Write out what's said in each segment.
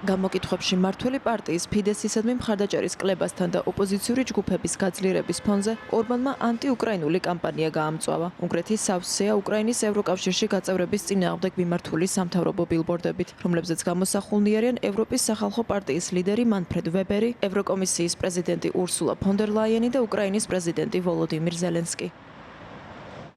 გამოკითხვებში მმართველი პარტიის ფიდესისადმი მხარდაჭერის კლებასთან და ოპოზიციური ჯგუფების გაძლიერების ფონზე ორბანმა ანტიუკრაინული კამპანია გაამწვავა. უნგრეთის სავსეა უკრაინის ევროკავშირში გაწევრების წინააღმდეგ მიმართული სამთავრობო ბილბორდებით, რომლებზეც გამოსახულნი არიან ევროპის სახალხო პარტიის ლიდერი მანფრედ ვებერი, ევროკომისიის პრეზიდენტი ურსულა ფონ დერ ლაიენი და უკრაინის პრეზიდენტი ვოლოდიმირ ზელენსკი.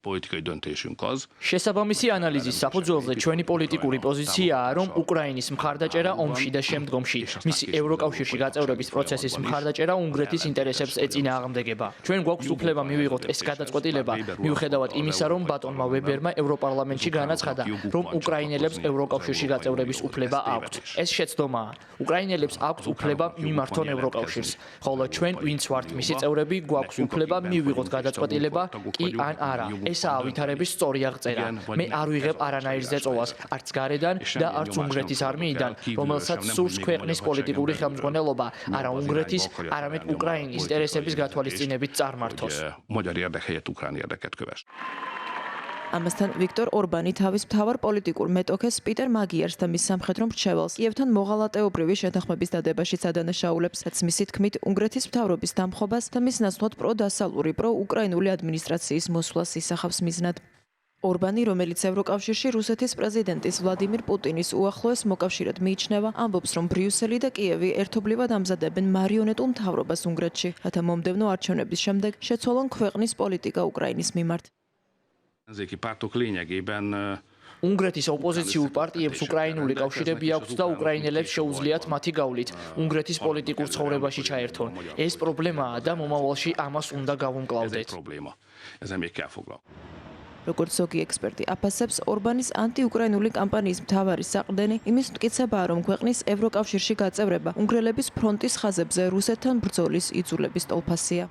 შესაბამისი ანალიზის საფუძველზე ჩვენი პოლიტიკური პოზიციაა, რომ უკრაინის მხარდაჭერა ომში და შემდგომში მისი ევროკავშირში გაწევრების პროცესის მხარდაჭერა უნგრეთის ინტერესებს ეწინააღმდეგება. ჩვენ გვაქვს უფლება მივიღოთ ეს გადაწყვეტილება, მიუხედავად იმისა, რომ ბატონმა ვებერმა ევროპარლამენტში განაცხადა, რომ უკრაინელებს ევროკავშირში გაწევრების უფლება აქვთ. ეს შეცდომაა. უკრაინელებს აქვთ უფლება მიმართონ ევროკავშირს, ხოლო ჩვენ, ვინც ვართ მისი წევრები, გვაქვს უფლება მივიღოთ გადაწყვეტილება კი ან არა. ესაა ვითარების სწორი აღწერა. მე არ ვიღებ არანაირ ზეწოლას, არც გარედან და არც უნგრეთის არმიიდან, რომელსაც სურს ქვეყნის პოლიტიკური ხელმძღვანელობა, არა უნგრეთის, არამედ უკრაინის ინტერესების გათვალისწინებით წარმართოს. ამასთან ვიქტორ ორბანი თავის მთავარ პოლიტიკურ მეტოქეს პიტერ მაგიერს და მის სამხედრო მრჩეველს კიევთან მოღალატეობრივი შეთანხმების დადებაშიც ადანაშაულებს, რაც მისი თქმით უნგრეთის მთავრობის დამხობას და მის ნაცვლად პროდასალური პროუკრაინული ადმინისტრაციის მოსვლას ისახავს მიზნად. ორბანი, რომელიც ევროკავშირში რუსეთის პრეზიდენტის ვლადიმირ პუტინის უახლოეს მოკავშირედ მიიჩნევა, ამბობს, რომ ბრიუსელი და კიევი ერთობლივად ამზადებენ მარიონეტულ მთავრობას უნგრეთში, რათა მომდევნო არჩევნების შემდეგ შეცვალონ ქვეყნის პოლიტიკა უკრაინის მიმართ. უნგრეთის ოპოზიციურ პარტიებს უკრაინული კავშირები აქვთ და უკრაინელებს შეუძლიათ მათი გავლით უნგრეთის პოლიტიკურ ცხოვრებაში ჩაერთონ. ეს პრობლემაა და მომავალში ამას უნდა გავუმკლავდეთ. როგორც ზოგი ექსპერტი აფასებს, ორბანის ანტიუკრაინული კამპანიის მთავარი საყრდენი იმის მტკიცებაა, რომ ქვეყნის ევროკავშირში გაწევრება უნგრელების ფრონტის ხაზებზე რუსეთთან ბრძოლის იძულების ტოლფასია.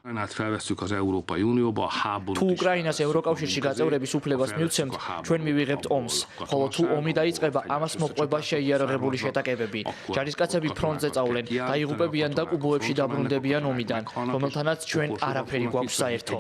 თუ უკრაინას ევროკავშირში გაწევრების უფლებას მივცემთ, ჩვენ მივიღებთ ომს, ხოლო თუ ომი დაიწყება, ამას მოჰყვება შეიარაღებული შეტაკებები. ჯარისკაცები ფრონტზე წავლენ, დაიღუპებიან და კუბოებში დაბრუნდებიან ომიდან, რომელთანაც ჩვენ არაფერი გვაქვს საერთო.